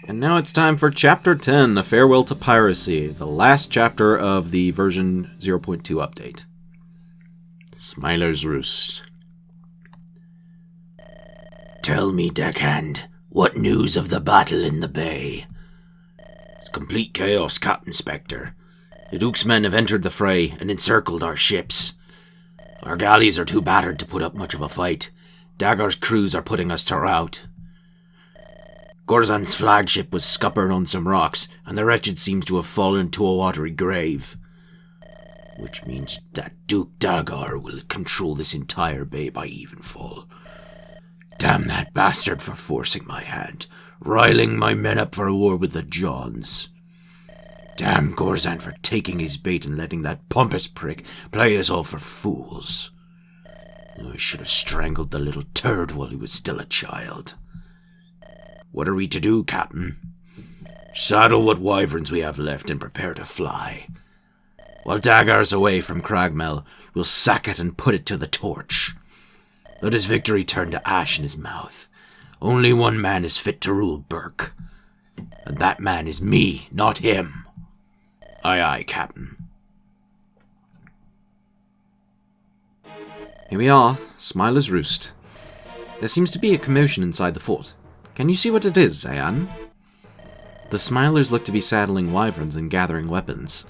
And now it's time for Chapter 10, A Farewell to Piracy, the last chapter of the version 0.2 update. Smiler's Roost. Tell me, deckhand, what news of the battle in the bay? It's complete chaos, Captain Spector. The Duke's men have entered the fray and encircled our ships. Our galleys are too battered to put up much of a fight. Dagger's crews are putting us to rout. Gorzan's flagship was scuppered on some rocks, and the wretched seems to have fallen to a watery grave. Which means that Duke Dagar will control this entire bay by evenfall. Damn that bastard for forcing my hand, riling my men up for a war with the Johns. Damn Gorzan for taking his bait and letting that pompous prick play us all for fools. I should have strangled the little turd while he was still a child. What are we to do, Captain? Saddle what wyverns we have left and prepare to fly. While Dagar's away from Cragmel, we'll sack it and put it to the torch. Let his victory turn to ash in his mouth. Only one man is fit to rule Berk. And that man is me, not him. Aye, aye, Captain. Here we are, Smiler's Roost. There seems to be a commotion inside the fort. Can you see what it is, Zayan? The Smilers look to be saddling wyverns and gathering weapons.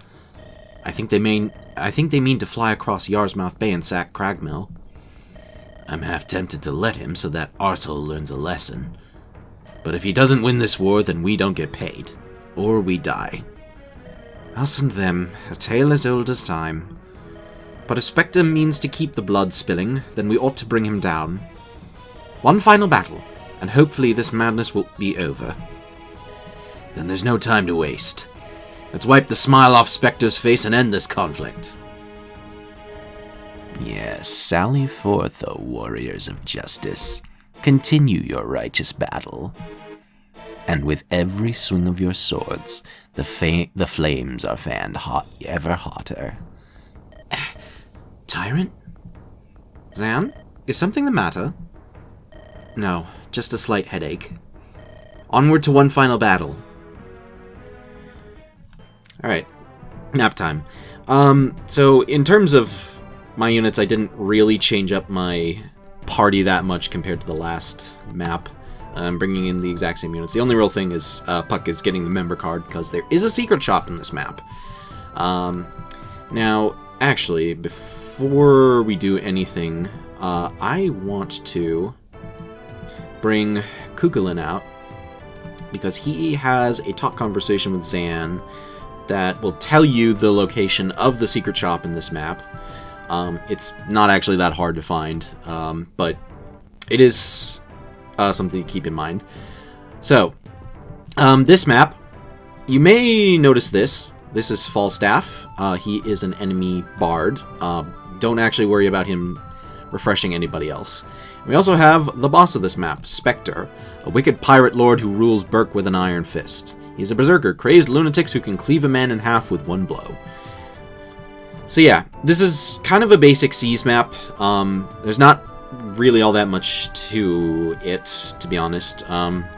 I think they mean to fly across Yarsmouth Bay and sack Cragmill. I'm half tempted to let him so that arsehole learns a lesson. But if he doesn't win this war, then we don't get paid. Or we die. Us and them, a tale as old as time. But if Spectre means to keep the blood spilling, then we ought to bring him down. One final battle, and hopefully this madness will be over. Then there's no time to waste. Let's wipe the smile off Spectre's face and end this conflict. Yes, sally forth, O warriors of justice. Continue your righteous battle. And with every swing of your swords, the flames are fanned ever hotter. Tyrant? Zan, is something the matter? No, just a slight headache. Onward to one final battle. Alright, nap time. So in terms of my units, I didn't really change up my party that much compared to the last map. I'm bringing in the exact same units. The only real thing is Puck is getting the member card because there is a secret shop in this map. Now, actually, before we do anything, I want to bring Kukulin out because he has a talk conversation with Zan that will tell you the location of the secret shop in this map. It's not actually that hard to find, but it is something to keep in mind. So, this map, you may notice this. This is Falstaff. He is an enemy bard. Don't actually worry about him refreshing anybody else. We also have the boss of this map, Spector, a wicked pirate lord who rules Berk with an iron fist. He's a berserker, crazed lunatics who can cleave a man in half with one blow. So yeah, this is kind of a basic Seas map. There's not really all that much to it, to be honest.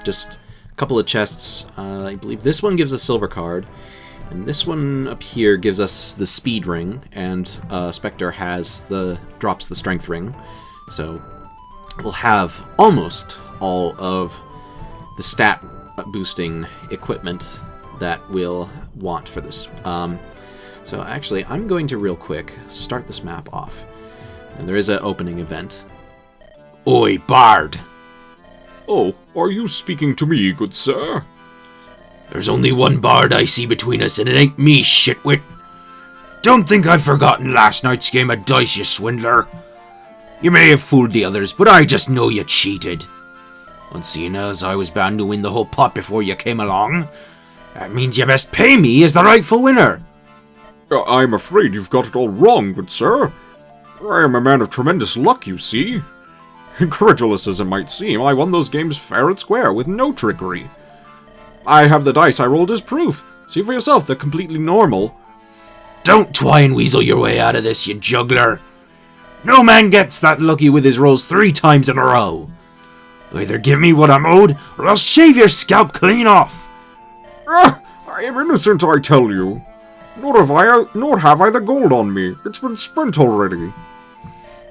Just a couple of chests. I believe this one gives a silver card, and this one up here gives us the speed ring, and Spectre has drops the strength ring. So we'll have almost all of the stat boosting equipment that we'll want for this. So actually, I'm going to real quick start this map off. And there is an opening event. Oi, Bard! Oh, are you speaking to me, good sir? There's only one Bard I see between us, and it ain't me, shitwit. Don't think I've forgotten last night's game of dice, you swindler. You may have fooled the others, but I just know you cheated. And seeing as I was bound to win the whole pot before you came along, that means you best pay me as the rightful winner. I'm afraid you've got it all wrong, good sir. I am a man of tremendous luck, you see. Incredulous as it might seem, I won those games fair and square, with no trickery. I have the dice I rolled as proof. See for yourself, they're completely normal. Don't try and weasel your way out of this, you juggler. No man gets that lucky with his rolls 3 times in a row. Either give me what I'm owed, or I'll shave your scalp clean off! I am innocent, I tell you. Nor have I the gold on me. It's been spent already.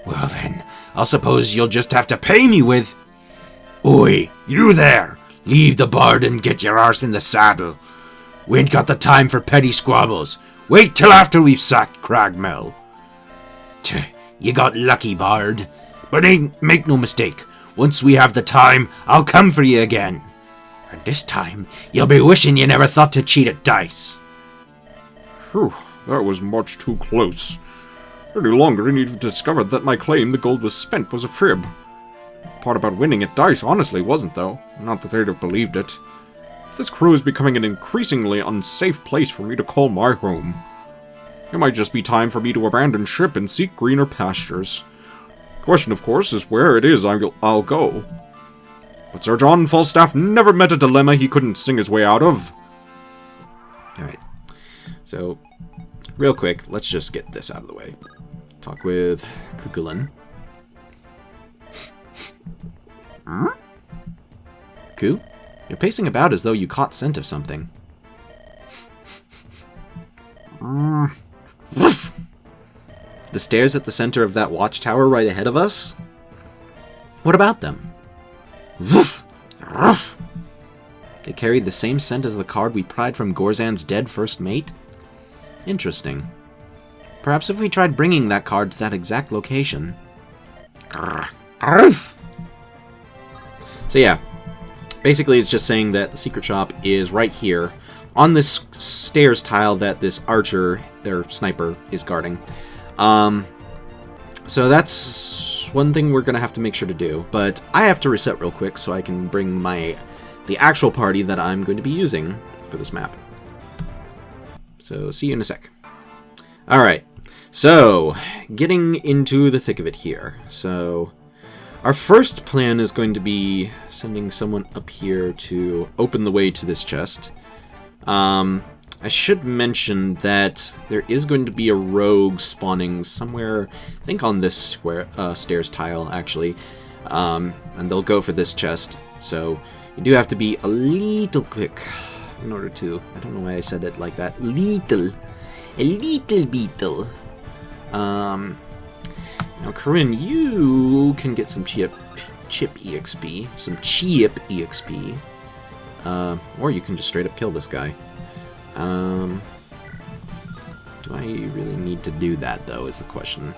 Well then, I'll suppose you'll just have to pay me with... Oi, you there! Leave the bard and get your arse in the saddle. We ain't got the time for petty squabbles. Wait till after we've sacked Cragmel. You got lucky, bard. But make no mistake, once we have the time, I'll come for you again. And this time, you'll be wishing you never thought to cheat at dice. Whew, that was much too close. Any longer and you'd have discovered that my claim the gold was spent was a fib. Part about winning at dice honestly wasn't, though. Not that they'd have believed it. This crew is becoming an increasingly unsafe place for me to call my home. It might just be time for me to abandon ship and seek greener pastures. Question, of course, is where it is I'll go. But Sir John Falstaff never met a dilemma he couldn't sing his way out of. Alright. So, real quick, let's just get this out of the way. Talk with Kukulin. Ku? You're pacing about as though you caught scent of something. The stairs at the center of that watchtower right ahead of us? What about them? They carried the same scent as the card we pried from Gorzan's dead first mate? Interesting. Perhaps if we tried bringing that card to that exact location. So yeah, basically it's just saying that the secret shop is right here, on this stairs tile that this archer, or sniper, is guarding. So that's one thing we're gonna have to make sure to do, but I have to reset real quick so I can bring the actual party that I'm going to be using for this map. So see you in a sec. Alright, so getting into the thick of it here. So our first plan is going to be sending someone up here to open the way to this chest. I should mention that there is going to be a rogue spawning somewhere, I think on this stairs tile, actually. And they'll go for this chest, so you do have to be a little quick in order to... I don't know why I said it like that. A little beetle. Now, Corinne, you can get some chip EXP. Some cheap EXP. Or you can just straight up kill this guy. Do I really need to do that, though, is the question.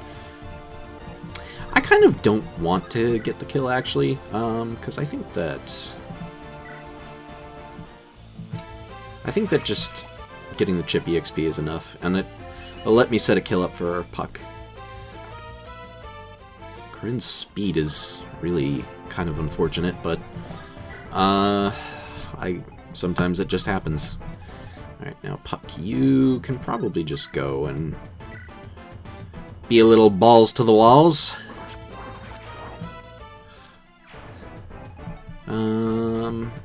I kind of don't want to get the kill, actually, because I think that just getting the chip EXP is enough, and it'll let me set a kill up for Puck. Corinne's speed is really kind of unfortunate, but sometimes it just happens. Alright, now Puck, you can probably just go and be a little balls to the walls.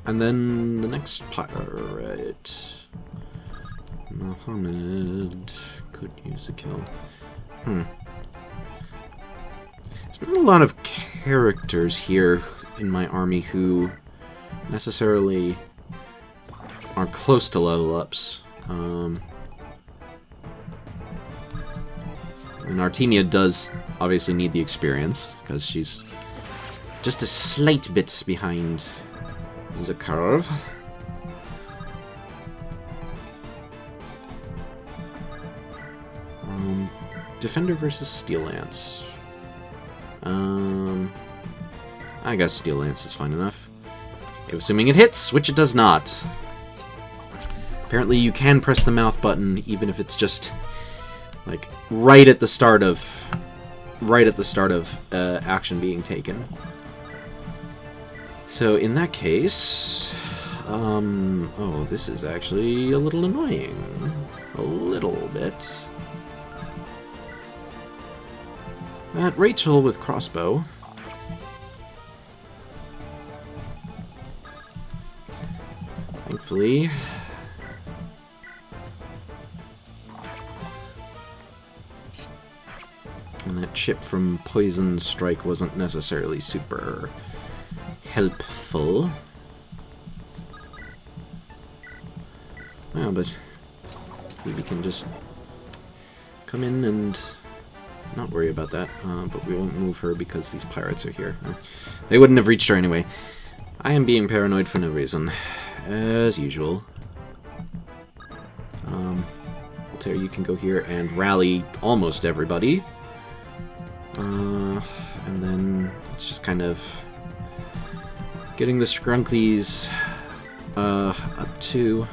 And then the next pirate, Mohammed, could use a kill. There's not a lot of characters here in my army who necessarily are close to level ups. And Artemia does obviously need the experience, because she's just a slight bit behind the curve. Defender versus Steel Lance. I guess Steel Lance is fine enough. Assuming it hits, which it does not. Apparently you can press the mouth button even if it's just like right at the start of action being taken. So in that case, oh, this is actually a little annoying. A little bit. That Rachel with crossbow. Thankfully. And that chip from Poison Strike wasn't necessarily super helpful. Well, but we can just come in and not worry about that. But we won't move her because these pirates are here. They wouldn't have reached her anyway. I am being paranoid for no reason, as usual. Altair, you can go here and rally almost everybody. And then it's just kind of getting the Skrunklies up to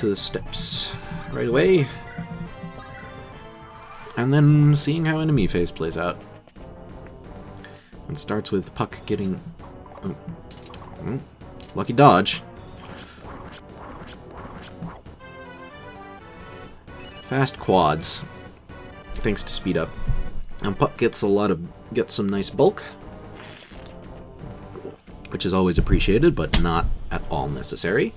the steps right away. And then seeing how enemy phase plays out. It starts with Puck getting... lucky dodge. Fast quads, thanks to speed up. And Puck gets some nice bulk, which is always appreciated, but not at all necessary.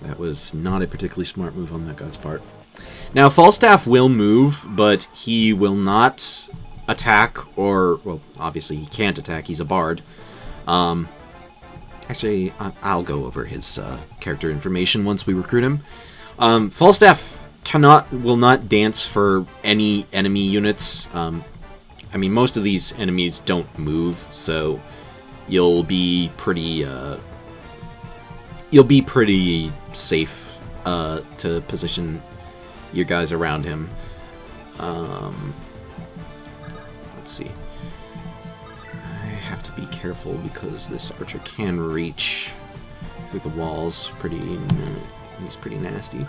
That was not a particularly smart move on that guy's part. Now, Falstaff will move, but he will not attack, or, well, obviously he can't attack, he's a bard. Actually, I'll go over his character information once we recruit him. Falstaff will not dance for any enemy units. I mean, most of these enemies don't move, so you'll be pretty safe to position your guys around him. Let's see. I have to be careful because this archer can reach through the walls. He's pretty nasty.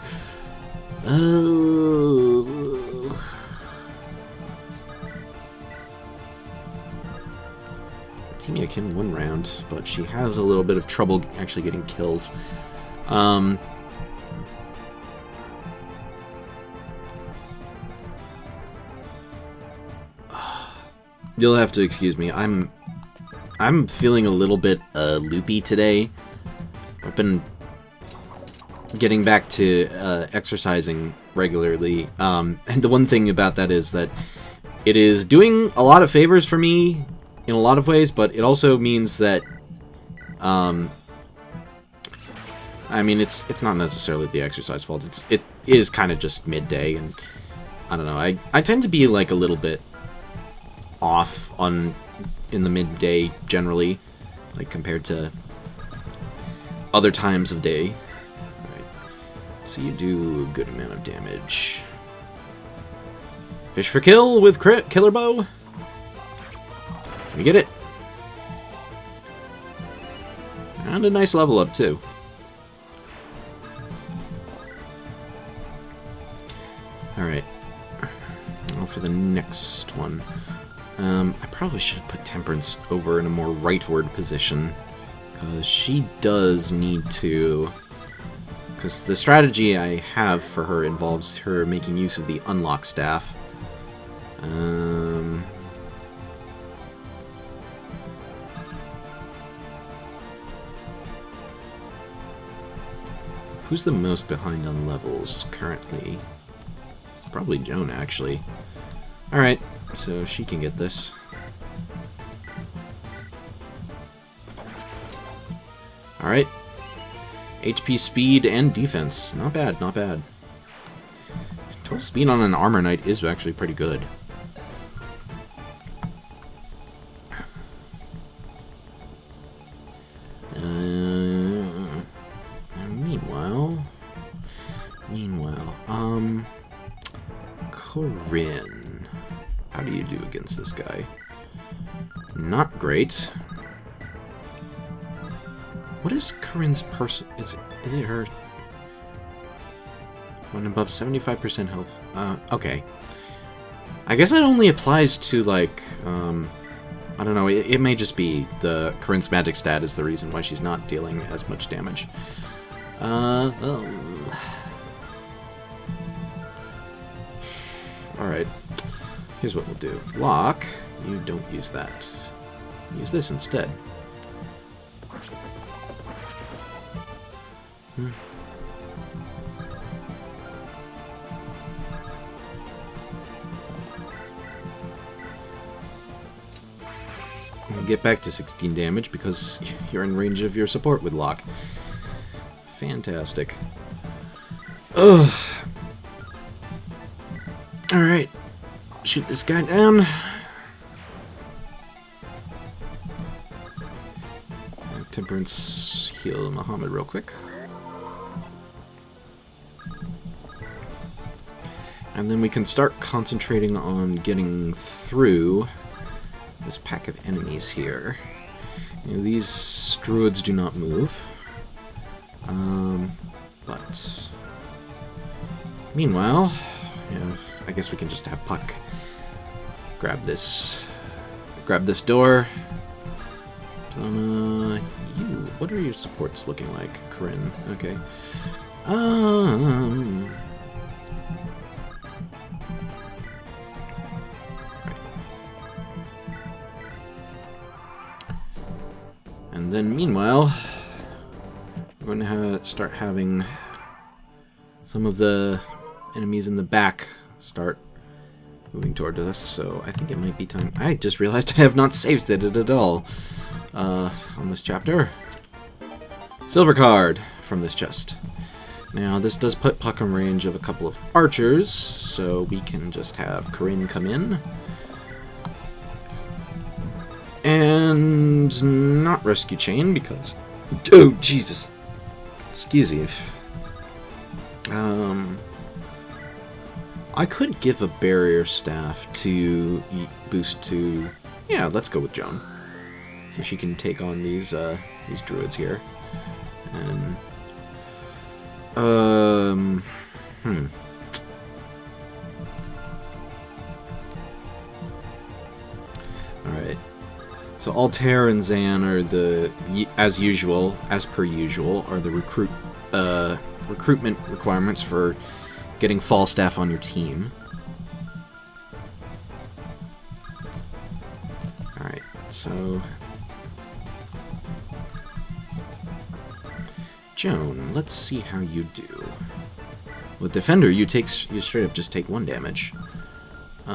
Timia can win round, but she has a little bit of trouble actually getting kills. You'll have to excuse me. I'm feeling a little bit loopy today. I've been getting back to exercising regularly, and the one thing about that is that it is doing a lot of favors for me in a lot of ways, but it also means that I mean, it's not necessarily the exercise fault. It is kind of just midday, and I don't know. I tend to be like a little bit off in the midday generally, like compared to other times of day. Right. So you do a good amount of damage. Fish for kill with killer bow. You get it. And a nice level up too. Alright. Now for the next one. I probably should have put Temperance over in a more rightward position, because she does need to... Because the strategy I have for her involves her making use of the unlock staff. Who's the most behind on levels currently? It's probably Joan, actually. Alright, so she can get this. Alright. HP, speed, and defense. Not bad, not bad. 12 speed on an armor knight is actually pretty good. Meanwhile, Corinne. How do you do against this guy? Not great. What is Corinne's person? Is it her? When above 75% health. Okay. I guess that only applies to, like, I don't know, it may just be the Corinne's magic stat is the reason why she's not dealing as much damage. Alright. Here's what we'll do. Lock. You don't use that. Use this instead. Get back to 16 damage because you're in range of your support with lock. Fantastic. Ugh. Alright. Shoot this guy down. Temperance, heal Muhammad real quick. And then we can start concentrating on getting through this pack of enemies here. You know, these druids do not move. But meanwhile, you know, I guess we can just have Puck grab this door. What are your supports looking like, Corinne? Okay. And then, meanwhile, we're going to start having some of the enemies in the back start moving toward us, so I think it might be time. I just realized I have not saved it at all on this chapter. Silver card from this chest. Now, this does put Puck in range of a couple of archers, so we can just have Corinne come in. And not rescue chain because... Oh, Jesus. Excuse me. I could give a barrier staff to boost to... Yeah, let's go with Joan. So she can take on these druids here. And... Alright. So Altair and Zan are the, as per usual, are the recruitment requirements for getting Falstaff on your team. Alright, so... Joan, let's see how you do. With Defender, you straight up just take 1 damage. But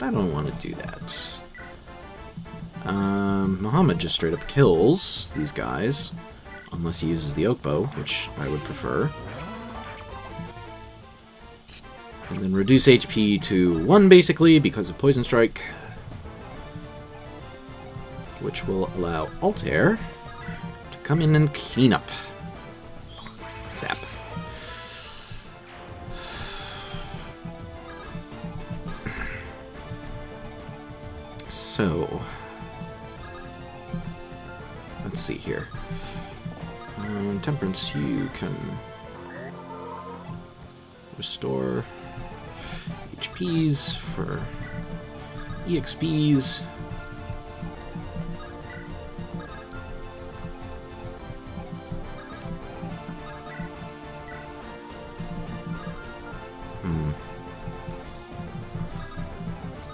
I don't want to do that. Muhammad just straight up kills these guys. Unless he uses the oak bow, which I would prefer. And then reduce HP to 1, basically, because of Poison Strike. Which will allow Altair to come in and clean up. Zap. So... let's see here. Temperance, you can restore HPs for EXPs.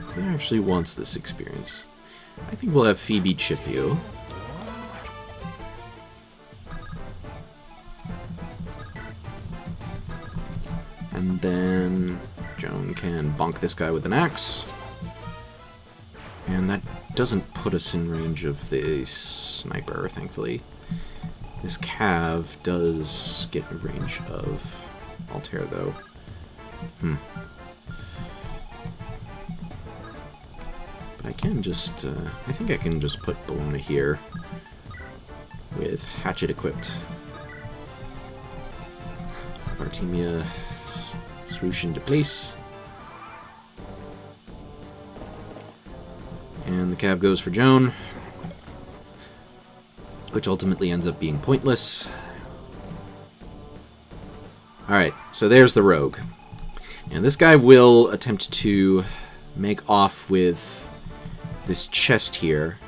Who actually wants this experience? I think we'll have Phoebe chip you. And then Joan can bonk this guy with an axe. And that doesn't put us in range of the sniper, thankfully. This Cav does get in range of Altair, though. But I can just... I think I can just put Bologna here with Hatchet equipped. Artemia swoosh into place. And the Cav goes for Joan, which ultimately ends up being pointless. Alright, so there's the rogue. And this guy will attempt to make off with this chest here.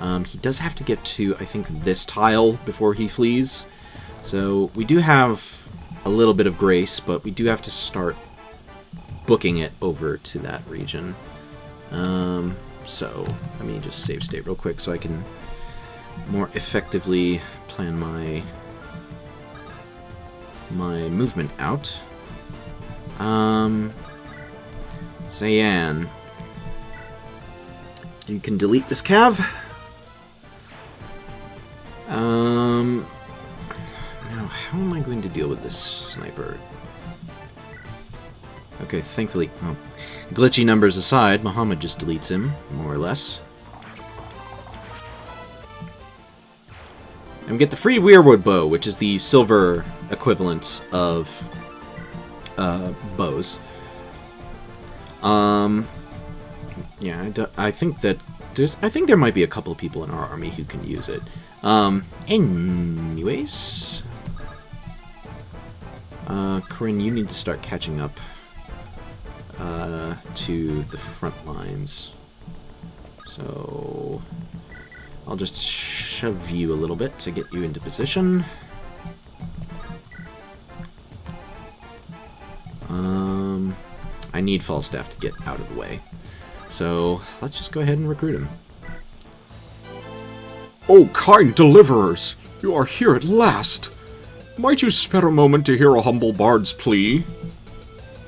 He does have to get to, I think, this tile before he flees. So we do have a little bit of grace, but we do have to start booking it over to that region. So let me just save state real quick so I can more effectively plan my movement out. Zayan, you can delete this cav. Now, how am I going to deal with this sniper? Okay, thankfully, well, glitchy numbers aside, Muhammad just deletes him, more or less. And we get the free Weirwood bow, which is the silver equivalent of bows. Yeah, I think that I think there might be a couple of people in our army who can use it. Anyways, Corinne, you need to start catching up to the front lines. So I'll just shove you a little bit to get you into position. I need Falstaff to get out of the way. So let's just go ahead and recruit him. Oh, kind deliverers, you are here at last. Might you spare a moment to hear a humble bard's plea?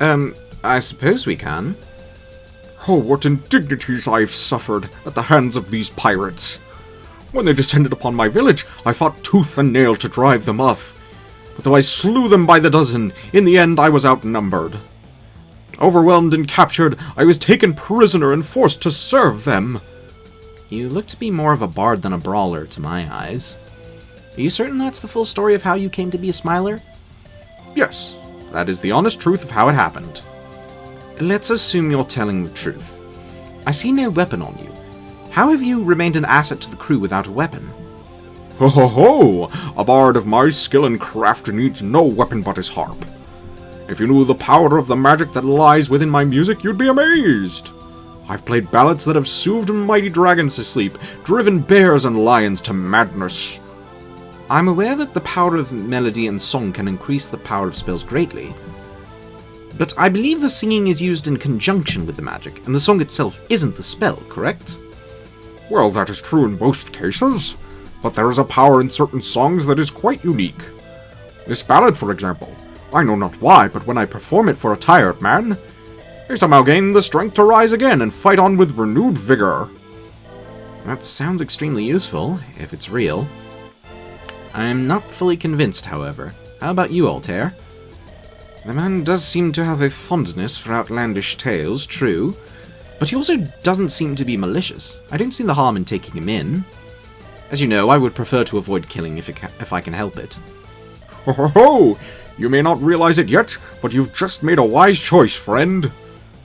I suppose we can. Oh, what indignities I've suffered at the hands of these pirates. When they descended upon my village, I fought tooth and nail to drive them off. But though I slew them by the dozen, in the end I was outnumbered. Overwhelmed and captured, I was taken prisoner and forced to serve them. You look to be more of a bard than a brawler, to my eyes. Are you certain that's the full story of how you came to be a Smiler? Yes, that is the honest truth of how it happened. Let's assume you're telling the truth. I see no weapon on you. How have you remained an asset to the crew without a weapon? Ho ho ho! A bard of my skill and craft needs no weapon but his harp. If you knew the power of the magic that lies within my music, you'd be amazed. I've played ballads that have soothed mighty dragons to sleep, driven bears and lions to madness. I'm aware that the power of melody and song can increase the power of spells greatly. But I believe the singing is used in conjunction with the magic, and the song itself isn't the spell, correct? Well, that is true in most cases, but there is a power in certain songs that is quite unique. This ballad, for example, I know not why, but when I perform it for a tired man, I somehow gain the strength to rise again and fight on with renewed vigor. That sounds extremely useful, if it's real. I'm not fully convinced, however. How about you, Altair? The man does seem to have a fondness for outlandish tales, true, but he also doesn't seem to be malicious. I don't see the harm in taking him in. As you know, I would prefer to avoid killing if I can help it. Ho ho ho! You may not realize it yet, but you've just made a wise choice, friend.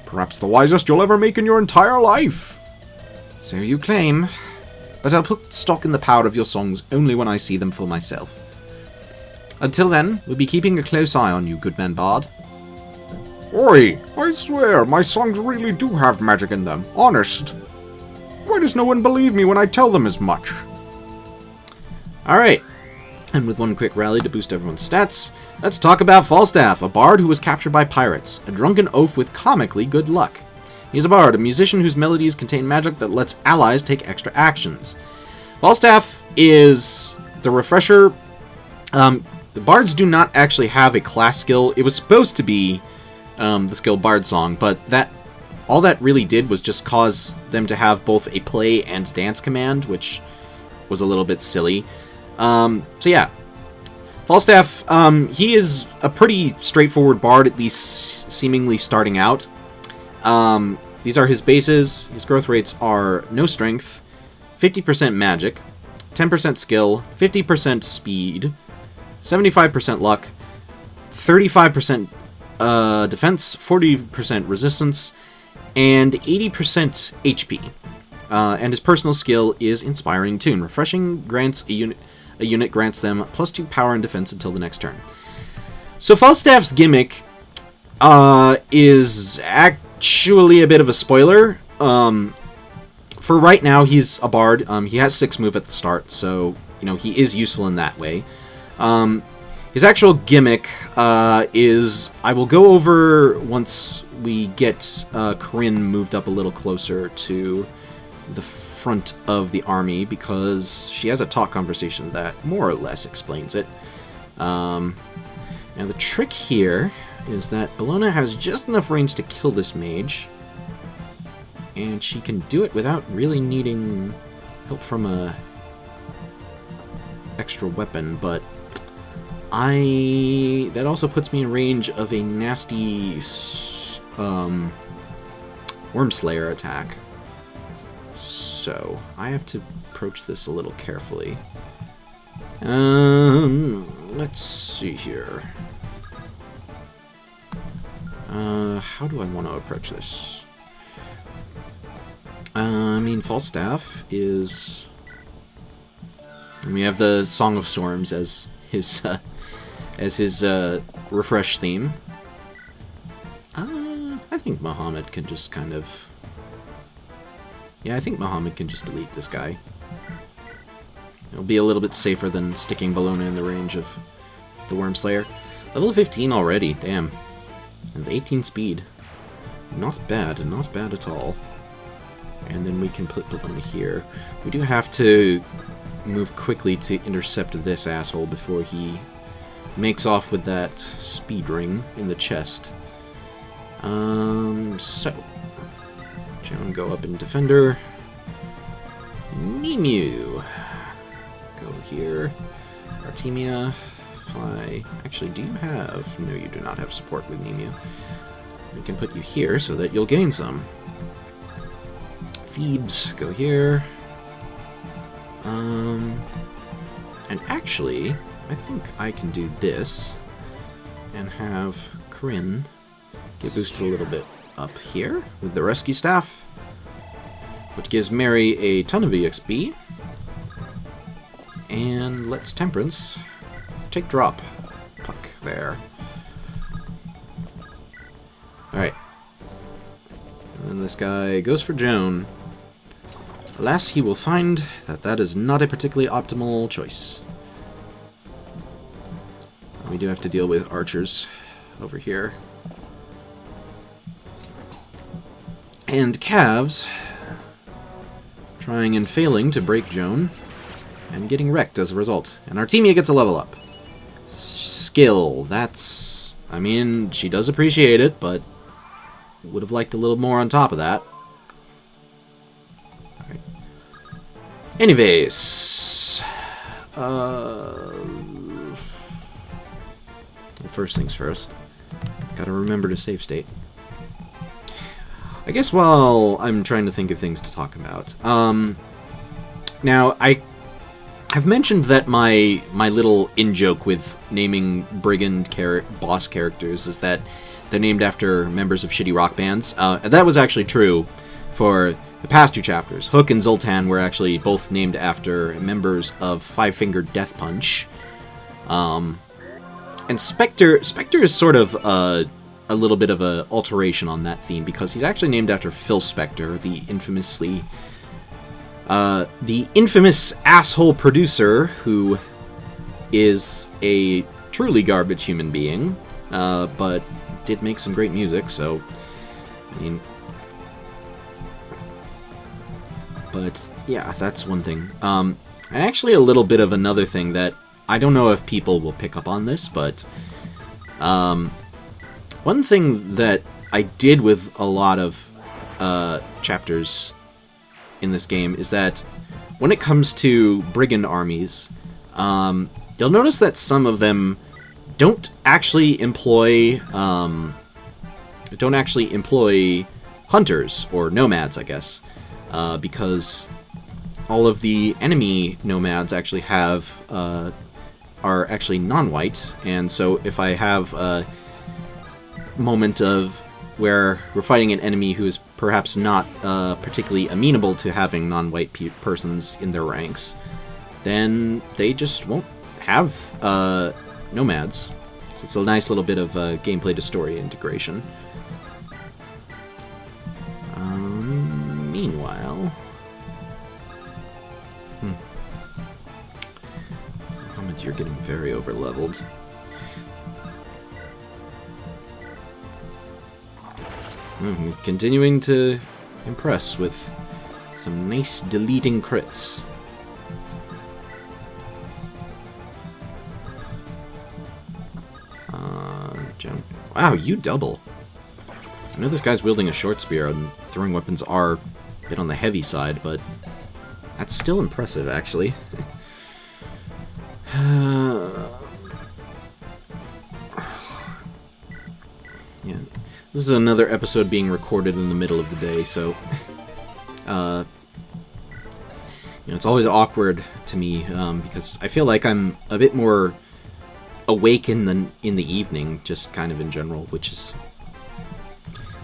Perhaps the wisest you'll ever make in your entire life. So you claim, but I'll put stock in the power of your songs only when I see them for myself. Until then, we'll be keeping a close eye on you, Goodman Bard. Oi, I swear, my songs really do have magic in them, honest. Why does no one believe me when I tell them as much? Alright, and with one quick rally to boost everyone's stats, let's talk about Falstaff, a bard who was captured by pirates, a drunken oaf with comically good luck. He's a bard, a musician whose melodies contain magic that lets allies take extra actions. Falstaff is the refresher. The bards do not actually have a class skill. It was supposed to be the skill Bard Song, but all that really did was just cause them to have both a play and dance command, which was a little bit silly. So yeah, Falstaff, he is a pretty straightforward bard, at least seemingly starting out. These are his bases. His growth rates are no strength, 50% magic, 10% skill, 50% speed, 75% luck, 35% defense, 40% resistance, and 80% HP. And his personal skill is Inspiring Tune. Refreshing grants a unit grants them +2 power and defense until the next turn. So Falstaff's gimmick is actually a bit of a spoiler. For right now, he's a bard. He has 6 move at the start, so he is useful in that way. His actual gimmick is, I will go over once we get Corinne moved up a little closer to the front of the army because she has a talk conversation that more or less explains it. Now the trick here is that Bellona has just enough range to kill this mage, and she can do it without really needing help from a extra weapon, but that also puts me in range of a nasty Wormslayer attack. So I have to approach this a little carefully. Let's see here. How do I want to approach this? I mean, Falstaff is... And we have the Song of Storms as his refresh theme. I think Muhammad can just kind of... Yeah, I think Muhammad can just delete this guy. It'll be a little bit safer than sticking Bellona in the range of the Wormslayer. Level 15 already, damn. And 18 speed. Not bad, not bad at all. And then we can put Bellona here. We do have to move quickly to intercept this asshole before he makes off with that speed ring in the chest. So... Joan, go up in Defender. Nemu. Go here. Artemia. Fly. Actually, do you have... No, you do not have support with Nemu. We can put you here so that you'll gain some. Phoebes, go here. And actually, I think I can do this and have Corinne get boosted a little bit up here with the Rescue Staff, which gives Mary a ton of EXP. And let's Temperance take drop. Puck there. Alright. And then this guy goes for Joan. Alas, he will find that that is not a particularly optimal choice. We do have to deal with archers over here. And Calves trying and failing to break Joan and getting wrecked as a result. And Artemia gets a level up. Skill, that's... I mean, she does appreciate it, but would have liked a little more on top of that. Alright. Anyways. First things first. Gotta remember to save state. I guess while I'm trying to think of things to talk about. Now, I've mentioned that my little in-joke with naming brigand boss characters is that they're named after members of shitty rock bands. That was actually true for the past two chapters. Hook and Zoltan were actually both named after members of Five Finger Death Punch. And Spector is sort of a little bit of an alteration on that theme, because he's actually named after Phil Spector, the infamous asshole producer who is a truly garbage human being, but did make some great music, so, I mean... But, yeah, that's one thing. And actually a little bit of another thing that I don't know if people will pick up on this, but one thing that I did with a lot of chapters in this game is that when it comes to brigand armies, you'll notice that some of them don't actually employ hunters or nomads, I guess, because all of the enemy nomads actually are actually non-white, and so if I have a moment of where we're fighting an enemy who is perhaps not particularly amenable to having non-white persons in their ranks, then they just won't have nomads. So it's a nice little bit of gameplay to story integration. Meanwhile... You're getting very over-leveled. Continuing to impress with Some nice deleting crits. Jump. Wow, you double. I know this guy's wielding a short spear, and throwing weapons are a bit on the heavy side, but that's still impressive, actually. Yeah, this is another episode being recorded in the middle of the day, so it's always awkward to me because I feel like I'm a bit more awake in the evening, just kind of in general, which is,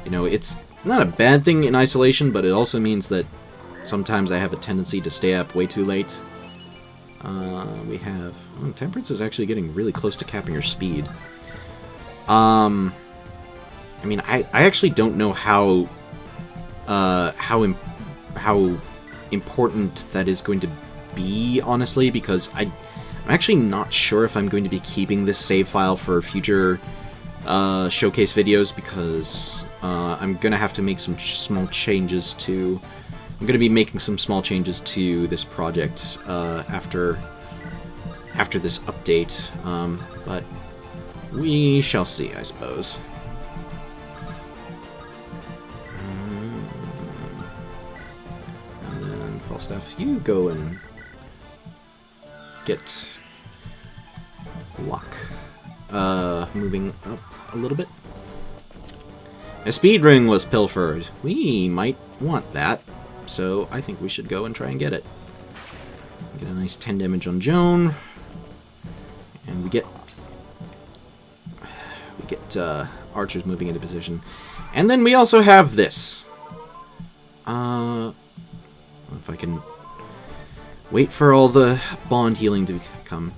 it's not a bad thing in isolation, but it also means that sometimes I have a tendency to stay up way too late. We have... Temperance is actually getting really close to capping your speed. I actually don't know how important that is going to be, honestly, because I'm actually not sure if I'm going to be keeping this save file for future showcase videos, because I'm going to have to make some small changes to... I'm going to be making some small changes to this project after this update, but we shall see, I suppose. And then Falstaff, you go and get luck. Moving up a little bit. A speed ring was pilfered. We might want that, so I think we should go and try and get it. Get a nice 10 damage on Joan, and we get archers moving into position, and then we also have this. If I can wait for all the bond healing to come.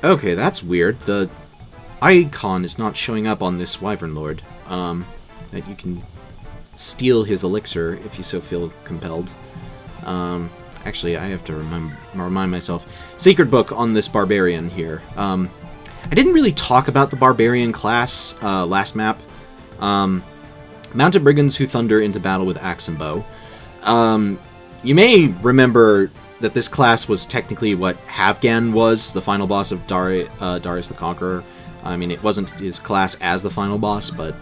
Okay, that's weird. The icon is not showing up on this Wyvern Lord. That you can steal his elixir if you so feel compelled. Actually, I have to remind myself. Secret book on this barbarian here. I didn't really talk about the barbarian class last map. Mounted brigands who thunder into battle with axe and bow. You may remember that this class was technically what Havgan was, the final boss of Darius the Conqueror. I mean, it wasn't his class as the final boss, but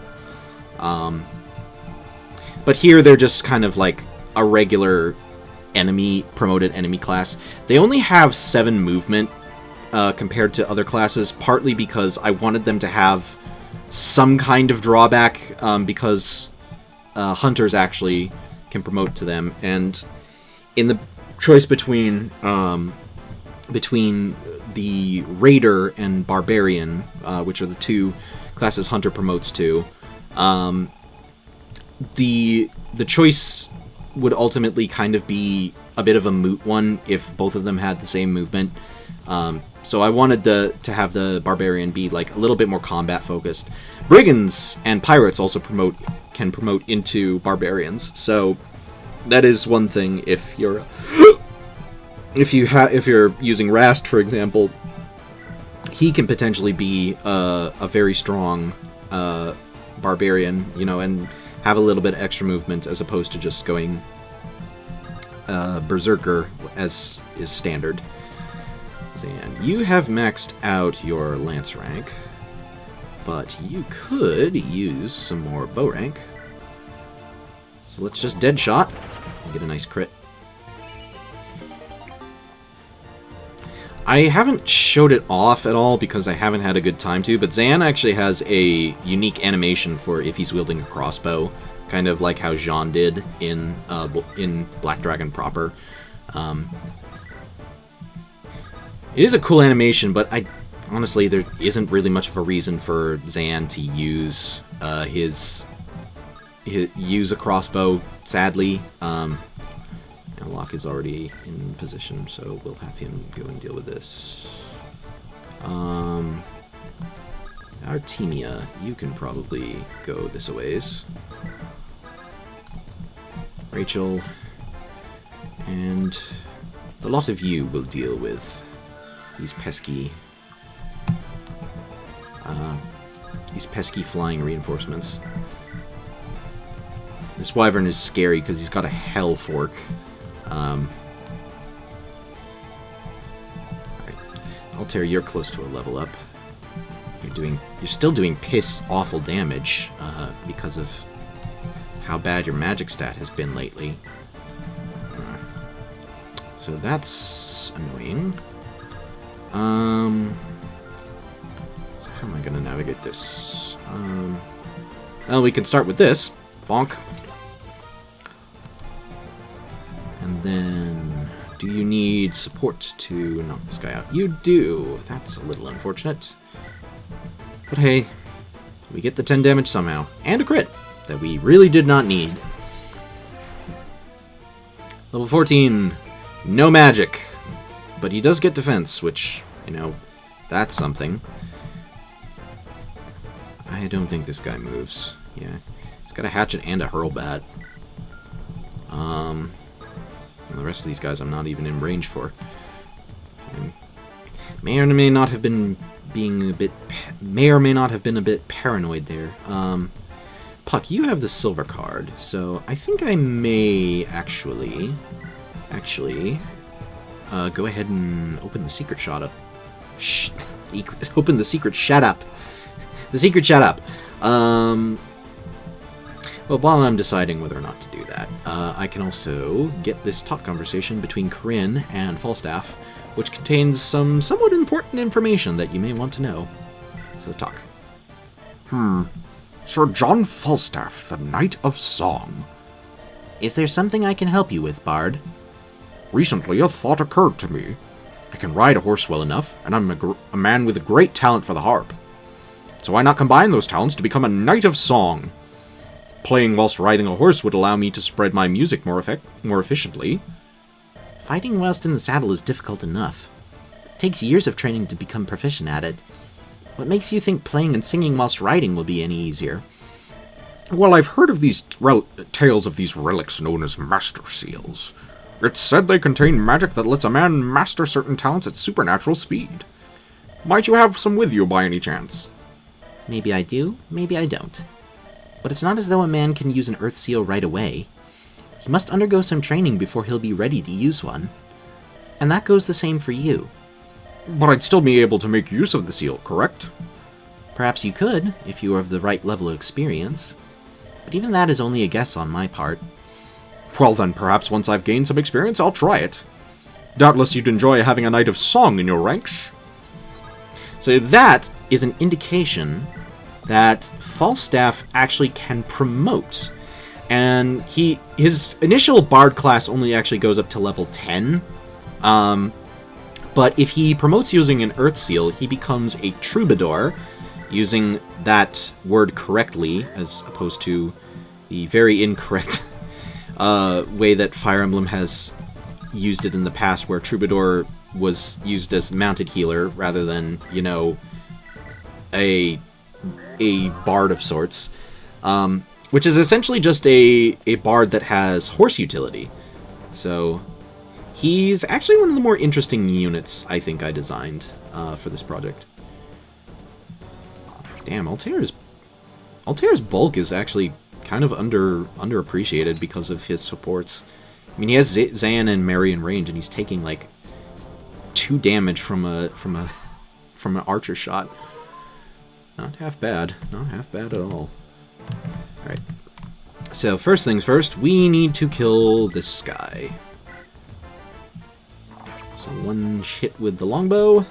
here they're just kind of like a regular promoted enemy class. They only have 7 movement compared to other classes, partly because I wanted them to have some kind of drawback, because hunters actually can promote to them, and in the choice between the Raider and Barbarian, which are the 2 classes Hunter promotes to, the choice would ultimately kind of be a bit of a moot one if both of them had the same movement. So I wanted to have the Barbarian be like a little bit more combat focused. Brigands and Pirates also can promote into Barbarians, so that is one thing. If you're using Rast, for example, he can potentially be a very strong Barbarian, and have a little bit of extra movement as opposed to just going Berserker as is standard. And you have maxed out your Lance rank, but you could use some more bow rank. So let's just dead shot and get a nice crit. I haven't showed it off at all because I haven't had a good time to, but Zan actually has a unique animation for if he's wielding a crossbow, kind of like how Jean did in Black Dragon proper. It is a cool animation, but honestly, there isn't really much of a reason for Zan to use use a crossbow, sadly. Locke is already in position, so we'll have him go and deal with this. Artemia, you can probably go this a ways. Rachel, and the lot of you will deal with these pesky flying reinforcements. This wyvern is scary because he's got a hell fork. Alright. Altair, you're close to a level up. You're still doing piss awful damage because of how bad your magic stat has been lately. So that's annoying. So how am I going to navigate this? Well, we can start with this. Bonk. And then, do you need support to knock this guy out? You do. That's a little unfortunate. But hey, we get the 10 damage somehow. And a crit that we really did not need. Level 14. No magic. But he does get defense, which, you know, that's something. I don't think this guy moves. Yeah. He's got a hatchet and a hurlbat. And the rest of these guys I'm not even in range for. May or may not have been a bit paranoid there. Puck, you have the silver card, so I think I may actually go ahead and open the secret shot up. Open the secret shut up. The secret shut up. Well, while I'm deciding whether or not to do that, I can also get this talk conversation between Corinne and Falstaff, which contains some somewhat important information that you may want to know. So talk. Sir John Falstaff, the Knight of Song. Is there something I can help you with, Bard? Recently, a thought occurred to me. I can ride a horse well enough, and I'm a man with a great talent for the harp. So why not combine those talents to become a Knight of Song? Playing whilst riding a horse would allow me to spread my music more efficiently. Fighting whilst in the saddle is difficult enough. It takes years of training to become proficient at it. What makes you think playing and singing whilst riding will be any easier? Well, I've heard of these tales of these relics known as Master Seals. It's said they contain magic that lets a man master certain talents at supernatural speed. Might you have some with you by any chance? Maybe I do, maybe I don't. But it's not as though a man can use an Earth Seal right away. He must undergo some training before he'll be ready to use one. And that goes the same for you. But I'd still be able to make use of the seal, correct? Perhaps you could, if you are of the right level of experience. But even that is only a guess on my part. Well then, perhaps once I've gained some experience, I'll try it. Doubtless you'd enjoy having a Knight of Song in your ranks. So that is an indication that Falstaff actually can promote. And his initial Bard class only actually goes up to level 10. But if he promotes using an Earth Seal, he becomes a Troubadour, using that word correctly, as opposed to the very incorrect way that Fire Emblem has used it in the past, where Troubadour was used as mounted healer rather than, you know, a bard of sorts, which is essentially just a bard that has horse utility. So he's actually one of the more interesting units I think I designed for this project. Damn, Altair's bulk is actually kind of underappreciated because of his supports. I mean, he has Zan and Mary in range, and he's taking like 2 damage from an archer shot. Not half bad. Not half bad at all. Alright. So, first things first, we need to kill this guy. So, 1 hit with the longbow.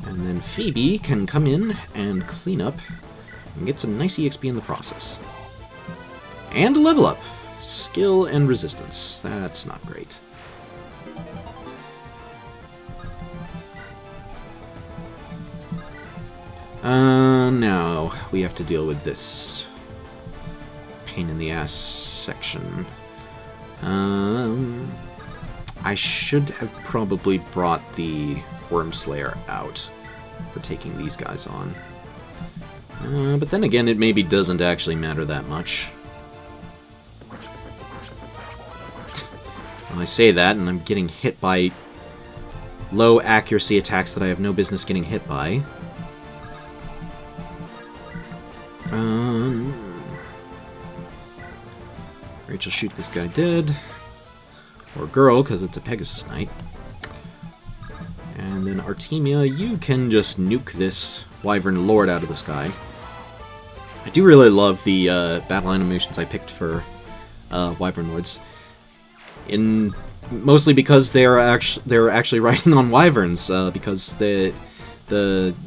And then Phoebe can come in and clean up and get some nice EXP in the process. And a level up. Skill and resistance. That's not great. Now we have to deal with this pain in the ass section. I should have probably brought the Wormslayer out for taking these guys on. But then again, it maybe doesn't actually matter that much. Well, I say that, and I'm getting hit by low accuracy attacks that I have no business getting hit by. Rachel, shoot this guy dead. Or girl, because it's a Pegasus Knight. And then Artemia, you can just nuke this Wyvern Lord out of the sky. I do really love the battle animations I picked for Wyvern Lords. Mostly because they're actually riding on Wyverns, because the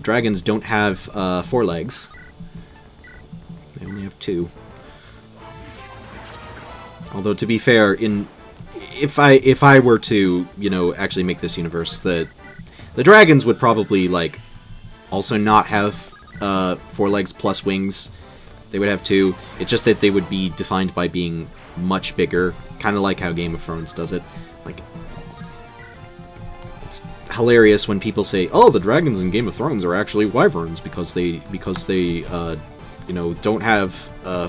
dragons don't have 4 legs. They only have 2. Although, to be fair, if I were to, you know, actually make this universe, the dragons would probably, like, also not have 4 legs plus wings. They would have 2. It's just that they would be defined by being much bigger, kind of like how Game of Thrones does it. Like, it's hilarious when people say, "Oh, the dragons in Game of Thrones are actually wyverns because they you know, don't have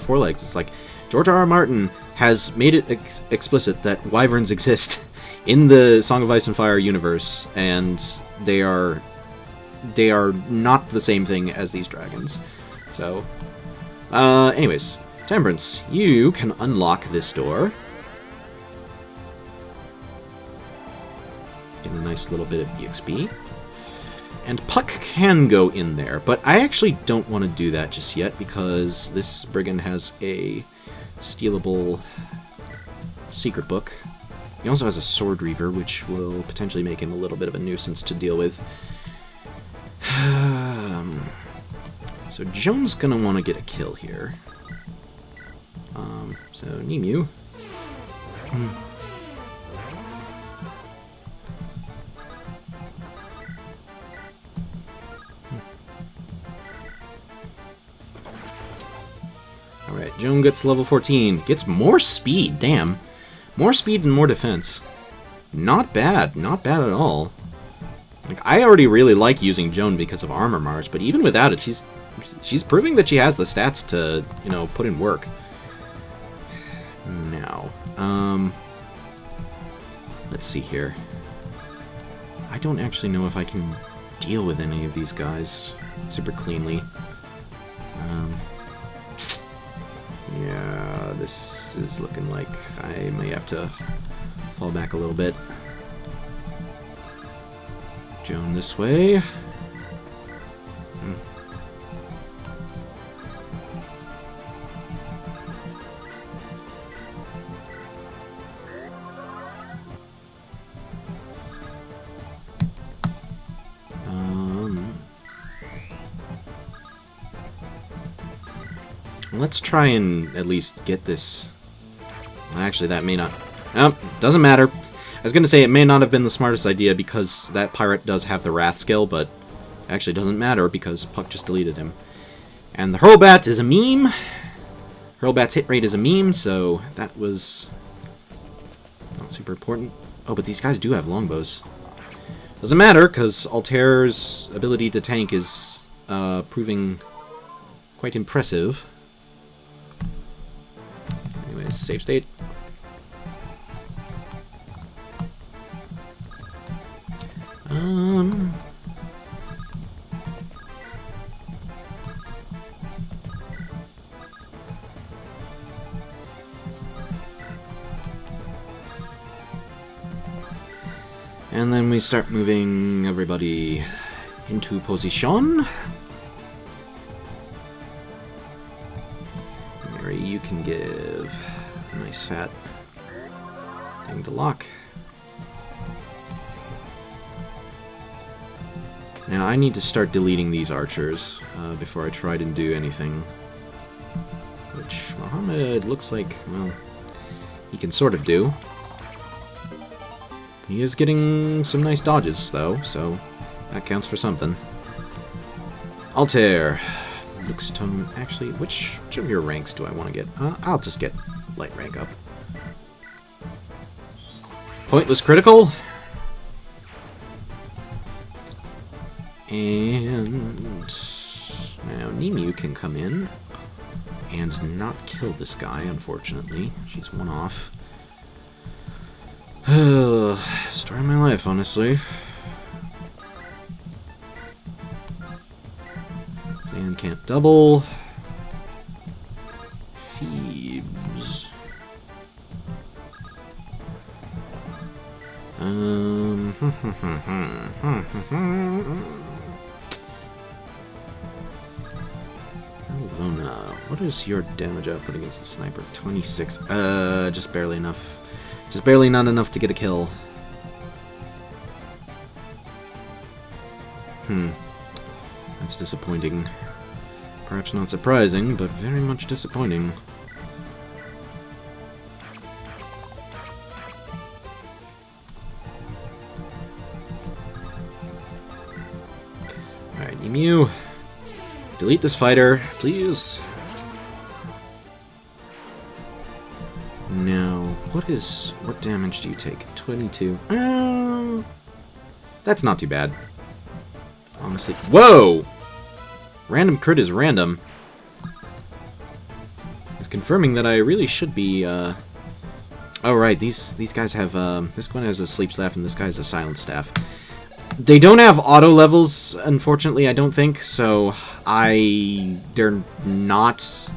4 legs." It's like George R.R. Martin has made it explicit that wyverns exist in the Song of Ice and Fire universe, and they are not the same thing as these dragons. So, anyways, Temperance, you can unlock this door. Get a nice little bit of EXP. And Puck can go in there, but I actually don't want to do that just yet because this brigand has a stealable secret book. He also has a sword reaver, which will potentially make him a little bit of a nuisance to deal with. So Joan's gonna want to get a kill here. So Nemu. Alright, Joan gets level 14. Gets more speed, damn. More speed and more defense. Not bad, not bad at all. Like, I already really like using Joan because of Armor Mars, but even without it, she's proving that she has the stats to, you know, put in work. Now, let's see here. I don't actually know if I can deal with any of these guys super cleanly. Yeah, this is looking like I may have to fall back a little bit. Joan this way. Let's try and at least get this. Well, actually, that may not. Oh, doesn't matter. I was going to say it may not have been the smartest idea because that pirate does have the Wrath skill, but it actually doesn't matter because Puck just deleted him. And the Hurlbat is a meme. Hurlbat's hit rate is a meme, so that was not super important. Oh, but these guys do have longbows. Doesn't matter because Altair's ability to tank is proving quite impressive. Anyways, save state. And then we start moving everybody into position. Mary, you can give a nice fat thing to lock. Now I need to start deleting these archers before I try to do anything. Which Muhammad looks like, well, he can sort of do. He is getting some nice dodges, though, so that counts for something. Altair. Luke's Tome. Actually, which of your ranks do I want to get? I'll just get light rank up. Pointless critical. And now Nemu can come in and not kill this guy, unfortunately. She's one off. Story of my life, honestly. Zan can't double. Phoebes. Lona, what is your damage output against the sniper? 26. Just barely enough. Just barely not enough to get a kill. That's disappointing. Perhaps not surprising, but very much disappointing. Alright, Emu. Delete this fighter, please. Now, what damage do you take? 22. That's not too bad. Honestly. Whoa! Random crit is random. It's confirming that I really should be, Oh, right, these guys have, this one has a sleep staff and this guy has a silent staff. They don't have auto levels, unfortunately, I don't think, so they're not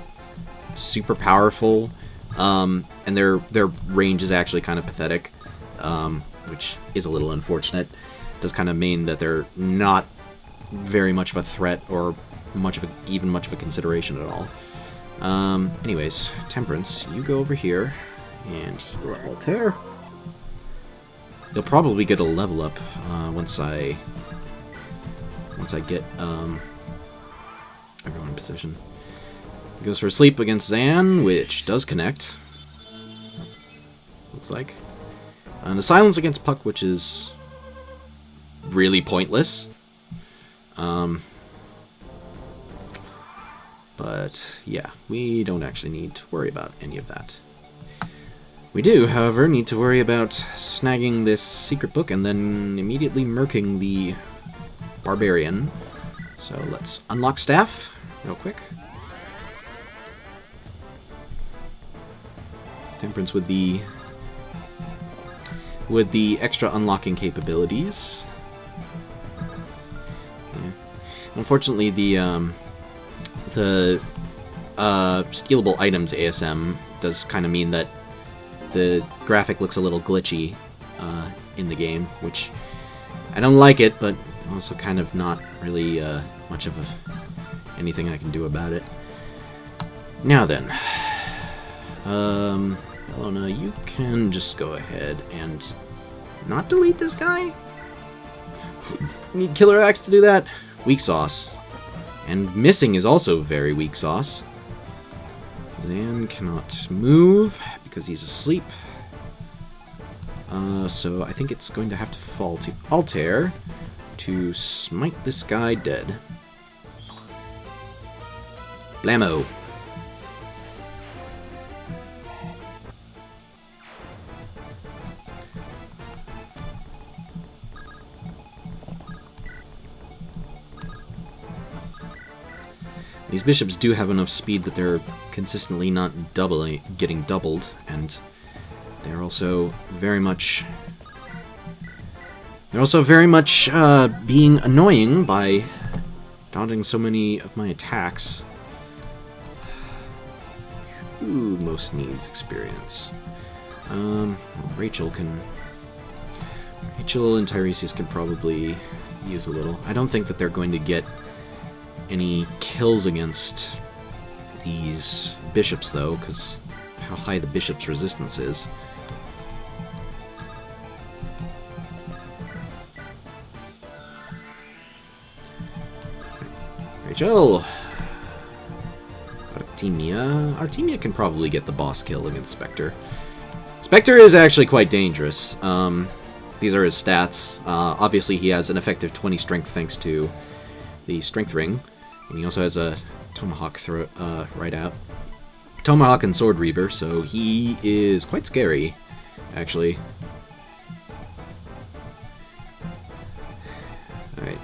super powerful, and their range is actually kind of pathetic, which is a little unfortunate. It does kind of mean that they're not very much of a threat or even much of a consideration at all. Anyways, Temperance, you go over here and heal Altair. You'll probably get a level up once I get everyone in position. He goes for a sleep against Zan, which does connect. Looks like. And the silence against Puck, which is really pointless. But yeah, we don't actually need to worry about any of that. We do, however, need to worry about snagging this secret book and then immediately murking the barbarian. So let's unlock staff real quick. Temperance with the extra unlocking capabilities. Yeah. Unfortunately, the stealable items ASM does kind of mean that the graphic looks a little glitchy in the game, which I don't like it, but also kind of not really much of anything I can do about it. Now then, Elona, you can just go ahead and not delete this guy? Need Killer Axe to do that? Weak sauce. And missing is also very weak sauce. Zan cannot move because he's asleep. So I think it's going to have to fall to Altair to smite this guy dead. Blammo. These bishops do have enough speed that they're consistently not getting doubled, and they're also very much being annoying by dodging so many of my attacks. Who most needs experience? Rachel and Tiresias can probably use a little. I don't think that they're going to get any kills against these bishops, though, because how high the bishop's resistance is. Rachel! Artemia can probably get the boss kill against Spectre. Spectre is actually quite dangerous. These are his stats. Obviously, he has an effective 20 strength thanks to the strength ring. And he also has a Tomahawk right out. Tomahawk and Sword Reaver, so he is quite scary, actually. Alright.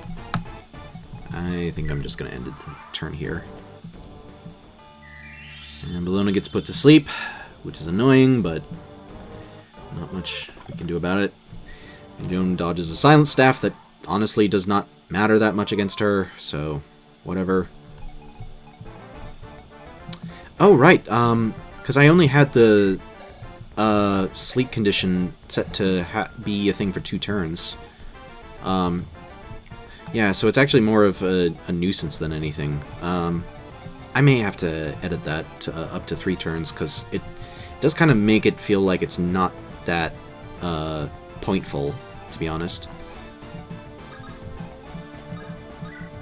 I think I'm just going to end the turn here. And Bellona gets put to sleep, which is annoying, but not much we can do about it. And Joan dodges a silent staff that honestly does not matter that much against her, so whatever. Oh, right, because I only had the sleep condition set to be a thing for 2 turns. Yeah, so it's actually more of a nuisance than anything. I may have to edit that to, up to 3 turns, because it does kind of make it feel like it's not that pointful, to be honest.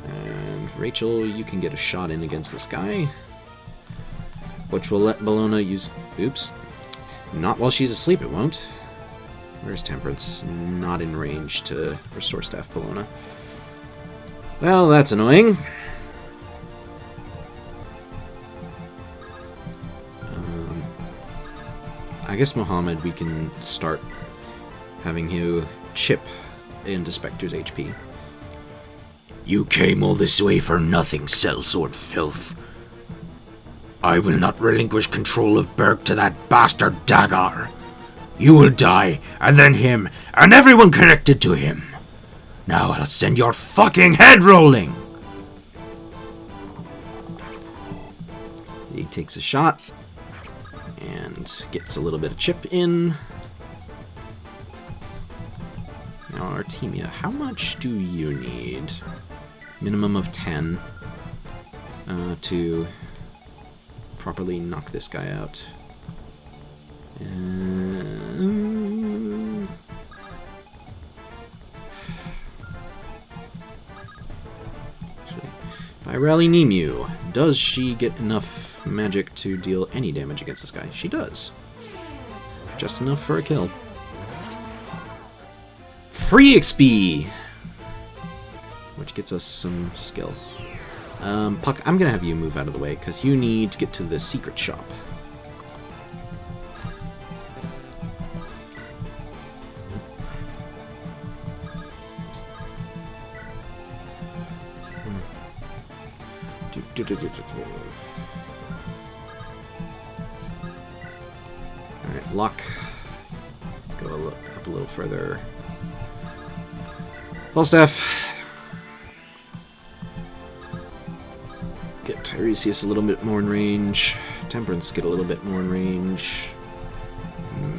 And Rachel, you can get a shot in against this guy, which will let Bologna use... Oops. Not while she's asleep, it won't. Where's Temperance? Not in range to restore staff Bologna. Well, that's annoying. I guess Mohammed, we can start having you chip into Spector's HP. You came all this way for nothing, sellsword filth. I will not relinquish control of Berk to that bastard Dagar. You will die, and then him, and everyone connected to him. Now I'll send your fucking head rolling! He takes a shot and gets a little bit of chip in. Now, Artemia, how much do you need? Minimum of 10 to properly knock this guy out. If I rally Nemu, does she get enough magic to deal any damage against this guy? She does. Just enough for a kill. Free XP! Which gets us some skill. Puck, I'm gonna have you move out of the way, because you need to get to the secret shop. Alright, lock. Go up a little further. Falstaff. Get Tiresias a little bit more in range. Temperance get a little bit more in range.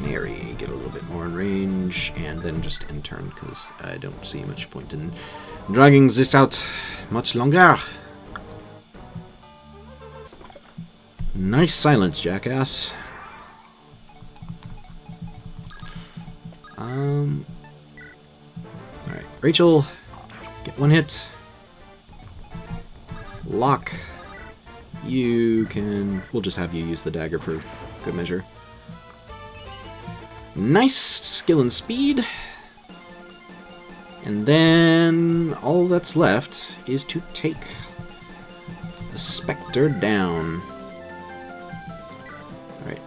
Mary get a little bit more in range. And then just end turn, because I don't see much point in dragging this out much longer. Nice silence, jackass. Alright, Rachel, get 1 hit. Lock. You can... We'll just have you use the dagger for good measure. Nice skill and speed. And then all that's left is to take the Spectre down. Alright.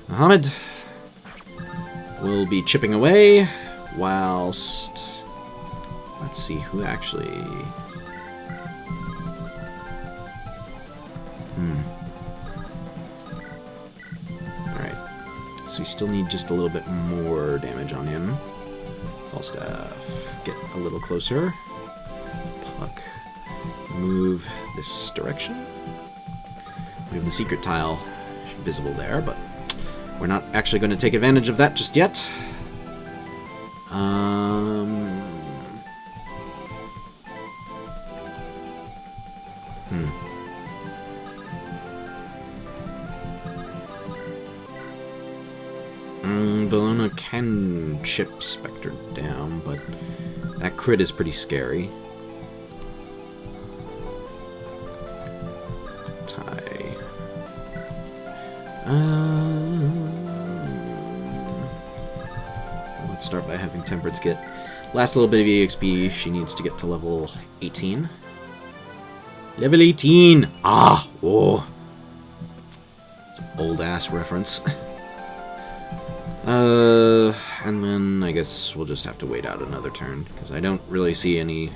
Mohammed will be chipping away, whilst... Let's see who actually... Alright. So we still need just a little bit more damage on him. Falstaff, get a little closer. Puck, move this direction. We have the secret tile visible there, but we're not actually going to take advantage of that just yet. Bologna can chip Spectre down, but that crit is pretty scary. Tie. Let's start by having Temperance get last little bit of EXP. She needs to get to level 18. Level 18! Ah! Oh! It's an old-ass reference. And then I guess we'll just have to wait out another turn, because I don't really see any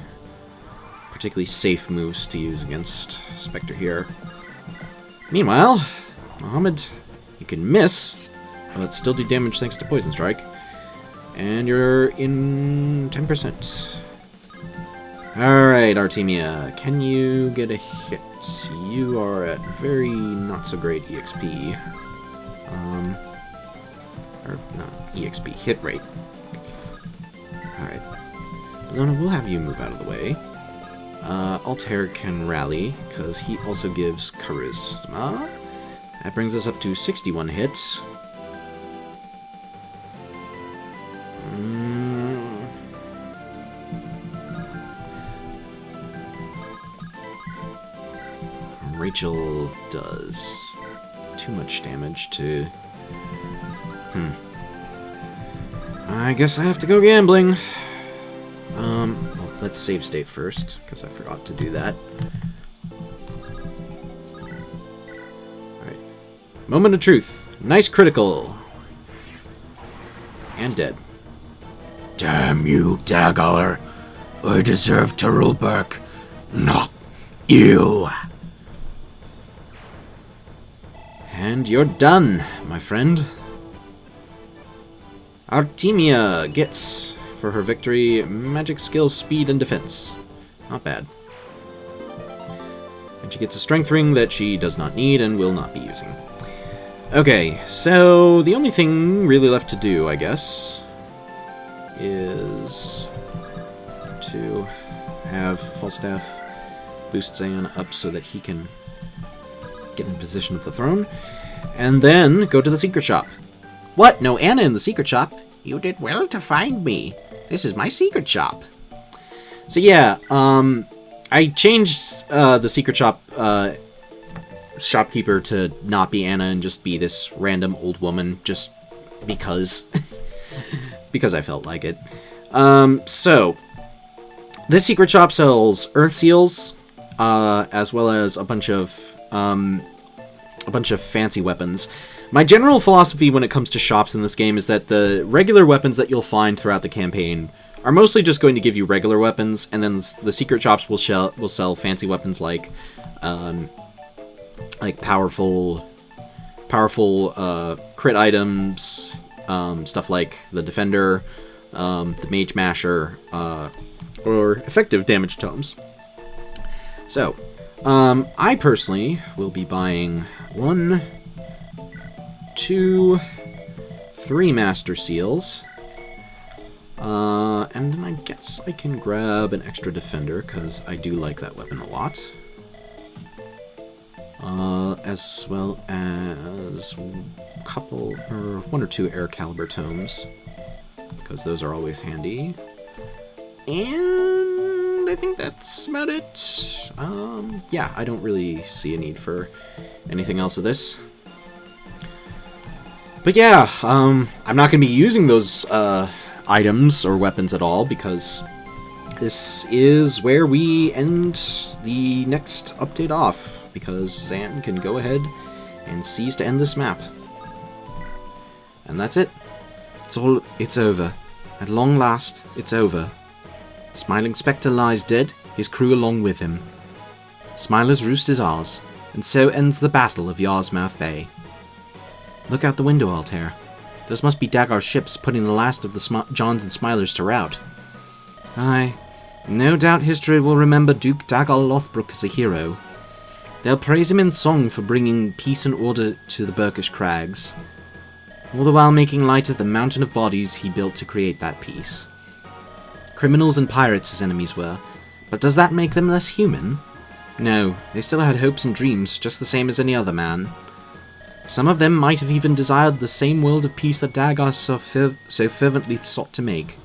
particularly safe moves to use against Spectre here. Meanwhile, Mohammed, you can miss, but still do damage thanks to Poison Strike. And you're in 10%. Alright, Artemia, can you get a hit? You are at very not-so-great EXP. Or not EXP, hit rate. Alright. No, we'll have you move out of the way. Altair can rally, because he also gives charisma. That brings us up to 61 hits. Rachel does too much damage to... I guess I have to go gambling. Well, let's save state first, because I forgot to do that. Alright. Moment of truth. Nice critical. And dead. Damn you, Dagger. I deserve to rule Berk, not you. And you're done, my friend. Artemia gets, for her victory, magic skill, speed, and defense. Not bad. And she gets a strength ring that she does not need and will not be using. Okay, so the only thing really left to do, I guess, is to have Falstaff boost Zayan up so that he can get in position of the throne, and then go to the secret shop. What? No Anna in the secret shop? You did well to find me. This is my secret shop. So yeah, I changed the secret shop shopkeeper to not be Anna and just be this random old woman, just because. Because I felt like it. So, this secret shop sells earth seals, as well as a bunch of fancy weapons. My general philosophy when it comes to shops in this game is that the regular weapons that you'll find throughout the campaign are mostly just going to give you regular weapons, and then the secret shops will sell fancy weapons like powerful crit items, stuff like the Defender, the Mage Masher, or effective damage tomes. So, I personally will be buying 1, 2, 3 Master Seals, and then I guess I can grab an extra Defender, because I do like that weapon a lot. As well as one or two Air Caliber tomes, because those are always handy. And I think that's about it. Yeah, I don't really see a need for anything else of this. But yeah, I'm not going to be using those items or weapons at all, because this is where we end the next update off, because Zan can go ahead and seize to end this map. And that's it. It's over. At long last, it's over. Smiling Spector lies dead, his crew along with him. Smiler's roost is ours, and so ends the battle of Yarmouth Bay. Look out the window, Altair. Those must be Dagar's ships putting the last of the Johns and Smilers to rout. Aye, no doubt history will remember Duke Dagar Lothbrok as a hero. They'll praise him in song for bringing peace and order to the Berkish crags, all the while making light of the mountain of bodies he built to create that peace. Criminals and pirates his enemies were, but does that make them less human? No, they still had hopes and dreams, just the same as any other man. Some of them might have even desired the same world of peace that Dagar so fervently sought to make.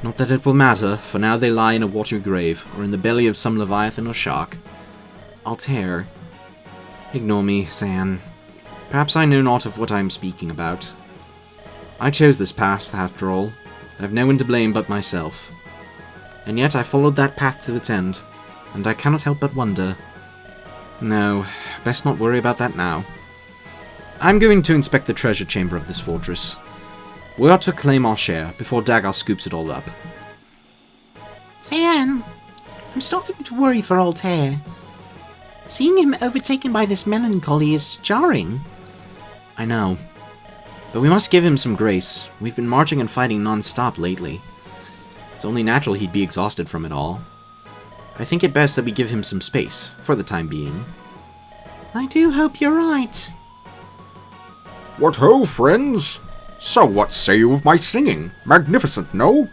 Not that it will matter, for now they lie in a watery grave, or in the belly of some leviathan or shark. Altair. Ignore me, Zan. Perhaps I know not of what I am speaking about. I chose this path, after all. I have no one to blame but myself. And yet I followed that path to its end, and I cannot help but wonder. No, best not worry about that now. I'm going to inspect the treasure chamber of this fortress. We ought to claim our share, before Dagar scoops it all up. Zan, I'm starting to worry for Altair. Seeing him overtaken by this melancholy is jarring. I know. But we must give him some grace. We've been marching and fighting non-stop lately. It's only natural he'd be exhausted from it all. I think it best that we give him some space, for the time being. I do hope you're right. What ho, friends? So what say you of my singing? Magnificent, no?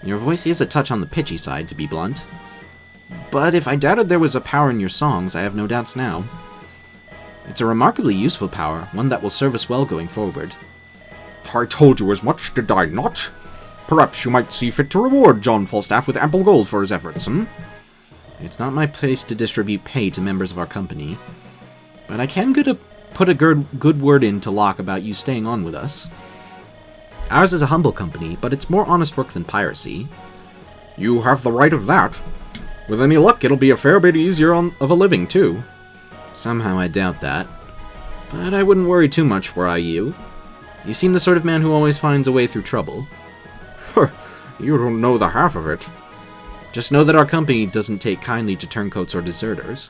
Your voice is a touch on the pitchy side, to be blunt. But if I doubted there was a power in your songs, I have no doubts now. It's a remarkably useful power, one that will serve us well going forward. I told you as much, did I not? Perhaps you might see fit to reward John Falstaff with ample gold for his efforts, It's not my place to distribute pay to members of our company, but I can put a good word in to Locke about you staying on with us. Ours is a humble company, but it's more honest work than piracy. You have the right of that. With any luck, it'll be a fair bit easier of a living, too. Somehow I doubt that. But I wouldn't worry too much were I you. You seem the sort of man who always finds a way through trouble. You don't know the half of it. Just know that our company doesn't take kindly to turncoats or deserters.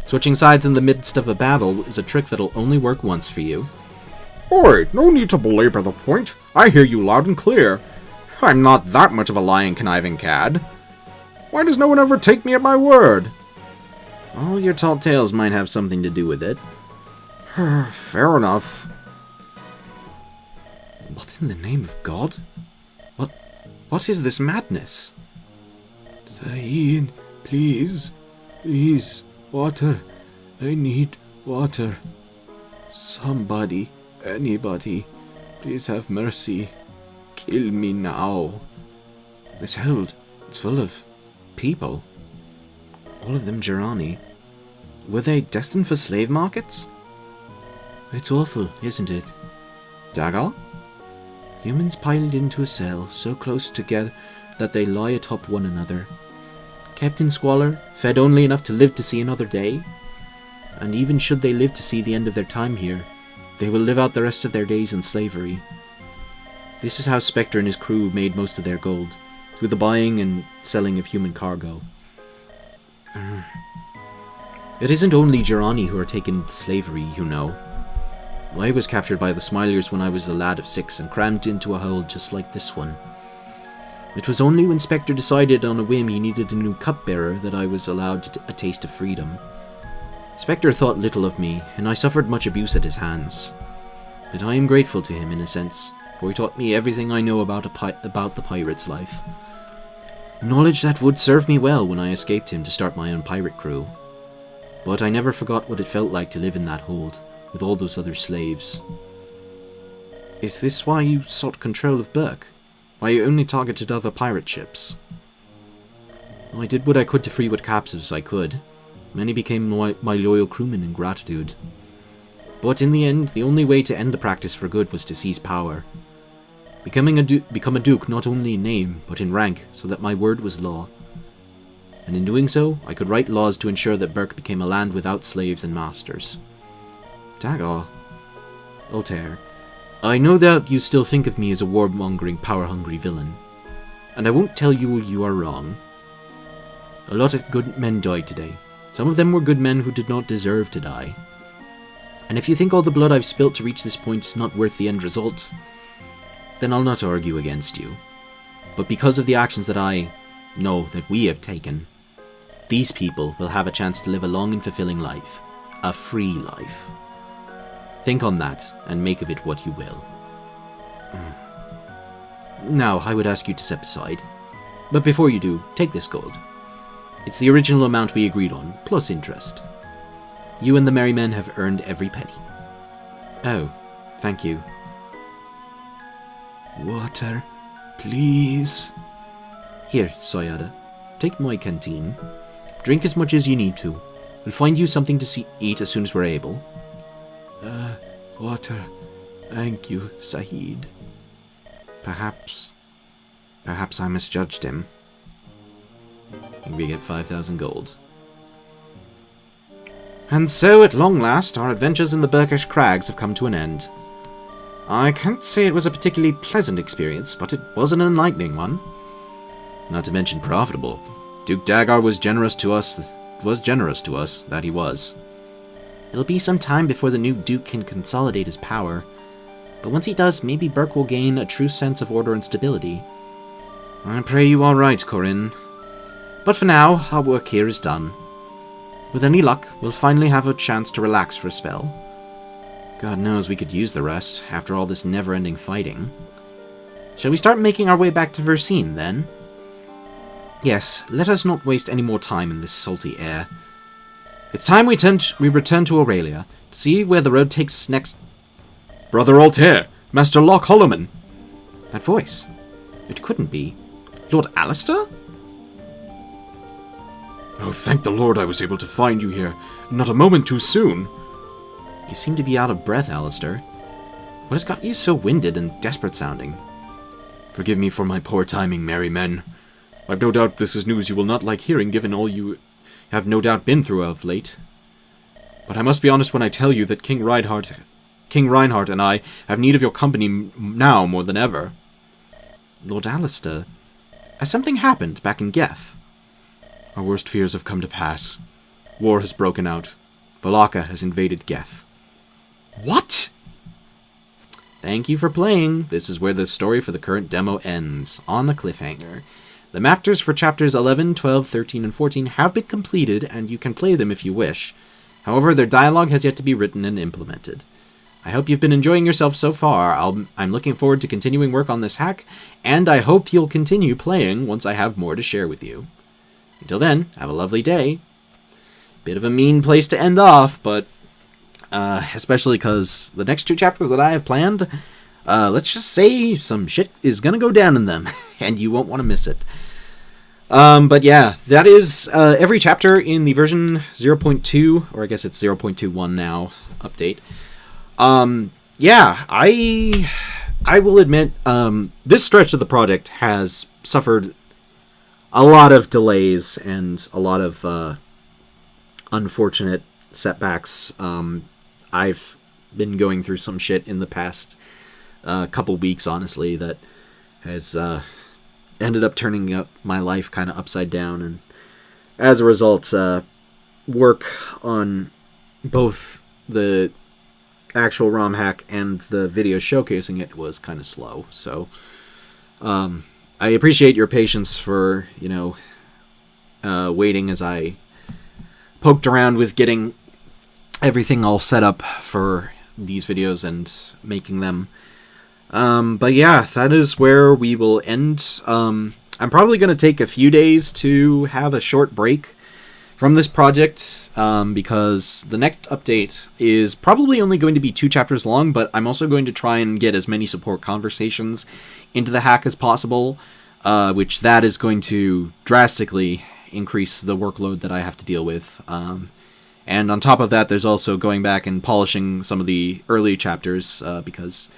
Switching sides in the midst of a battle is a trick that'll only work once for you. Oi, no need to belabor the point. I hear you loud and clear. I'm not that much of a lying, conniving cad. Why does no one ever take me at my word? All your tall tales might have something to do with it. Fair enough. What in the name of God? What is this madness? Saeed, please. Please, water. I need water. Somebody, anybody, please have mercy. Kill me now. This hold, it's full of people. All of them Jirani. Were they destined for slave markets? It's awful, isn't it? Dagal? Humans piled into a cell so close together that they lie atop one another. Kept in squalor, fed only enough to live to see another day. And even should they live to see the end of their time here, they will live out the rest of their days in slavery. This is how Spector and his crew made most of their gold, through the buying and selling of human cargo. It isn't only Jirani who are taken into slavery, you know. I was captured by the Smilers when I was a lad of 6 and crammed into a hold just like this one. It was only when Spector decided on a whim he needed a new cupbearer that I was allowed a taste of freedom. Spector thought little of me, and I suffered much abuse at his hands. But I am grateful to him in a sense, for he taught me everything I know about the pirate's life. Knowledge that would serve me well when I escaped him to start my own pirate crew. But I never forgot what it felt like to live in that hold, with all those other slaves. Is this why you sought control of Berk? Why you only targeted other pirate ships? I did what I could to free what captives I could. Many became my loyal crewmen in gratitude. But in the end, the only way to end the practice for good was to seize power. Become a duke not only in name, but in rank, so that my word was law. And in doing so, I could write laws to ensure that Berk became a land without slaves and masters. Dagal. Altair. I no doubt you still think of me as a warmongering, power-hungry villain. And I won't tell you you are wrong. A lot of good men died today. Some of them were good men who did not deserve to die. And if you think all the blood I've spilt to reach this point is not worth the end result, then I'll not argue against you. But because of the actions that I know that we have taken, these people will have a chance to live a long and fulfilling life. A free life. Think on that, and make of it what you will. Now, I would ask you to step aside. But before you do, take this gold. It's the original amount we agreed on, plus interest. You and the merry men have earned every penny. Oh, thank you. Water, please. Here, Sayada. Take my canteen. Drink as much as you need to. We'll find you something to eat as soon as we're able. Water. Thank you, Saeed. Perhaps I misjudged him. We get 5,000 gold. And so, at long last, our adventures in the Berkish Crags have come to an end. I can't say it was a particularly pleasant experience, but it was an enlightening one. Not to mention profitable. Duke Dagar was generous to us, that he was. It'll be some time before the new Duke can consolidate his power, but once he does, maybe Berk will gain a true sense of order and stability. I pray you are right, Corinne. But for now, our work here is done. With any luck, we'll finally have a chance to relax for a spell. God knows we could use the rest, after all this never-ending fighting. Shall we start making our way back to Versine, then? Yes, let us not waste any more time in this salty air. It's time we return to Aurelia, to see where the road takes us next. Brother Altair, Master Locke Holloman. That voice. It couldn't be. Lord Alistair? Oh, thank the Lord I was able to find you here. Not a moment too soon. You seem to be out of breath, Alistair. What has got you so winded and desperate sounding? Forgive me for my poor timing, merry men. I've no doubt this is news you will not like hearing, given all you have no doubt been through of late. But I must be honest when I tell you that King Reinhardt and I have need of your company now more than ever. Lord Alistair, has something happened back in Geth? Our worst fears have come to pass. War has broken out. Valaka has invaded Geth. What? Thank you for playing. This is where the story for the current demo ends, on a cliffhanger. The masters for chapters 11, 12, 13, and 14 have been completed, and you can play them if you wish. However, their dialogue has yet to be written and implemented. I hope you've been enjoying yourself so far. I'm looking forward to continuing work on this hack, and I hope you'll continue playing once I have more to share with you. Until then, have a lovely day. Bit of a mean place to end off, but especially because the next 2 chapters that I have planned, let's just say some shit is gonna go down in them, and you won't want to miss it. But yeah, that is every chapter in the version 0.2, or I guess it's 0.21 now, update. Yeah, I will admit, this stretch of the project has suffered a lot of delays and a lot of unfortunate setbacks. I've been going through some shit in the past couple weeks, honestly, that has ended up turning up my life kind of upside down, and as a result, work on both the actual ROM hack and the video showcasing it was kind of slow. So I appreciate your patience for, waiting as I poked around with getting everything all set up for these videos and making them. But yeah, that is where we will end. I'm probably going to take a few days to have a short break from this project, because the next update is probably only going to be 2 chapters long, but I'm also going to try and get as many support conversations into the hack as possible, which that is going to drastically increase the workload that I have to deal with. And on top of that, there's also going back and polishing some of the early chapters, because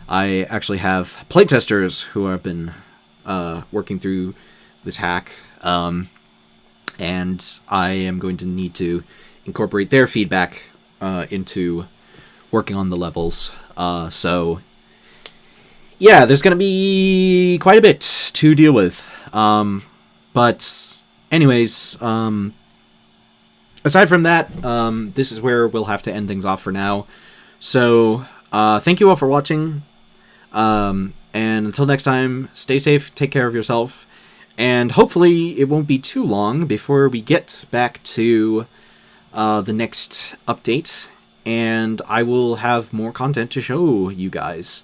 I actually have playtesters who have been working through this hack, and I am going to need to incorporate their feedback into working on the levels. So, yeah, there's going to be quite a bit to deal with. But anyways, aside from that, this is where we'll have to end things off for now. So, thank you all for watching. And until next time, stay safe, take care of yourself, and hopefully it won't be too long before we get back to the next update, and I will have more content to show you guys.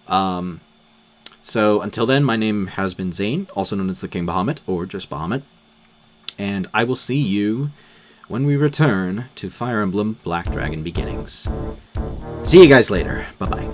So until then, my name has been Zane, also known as the King Bahamut, or just Bahamut, and I will see you when we return to Fire Emblem Black Dragon Beginnings. See you guys later. Bye-bye.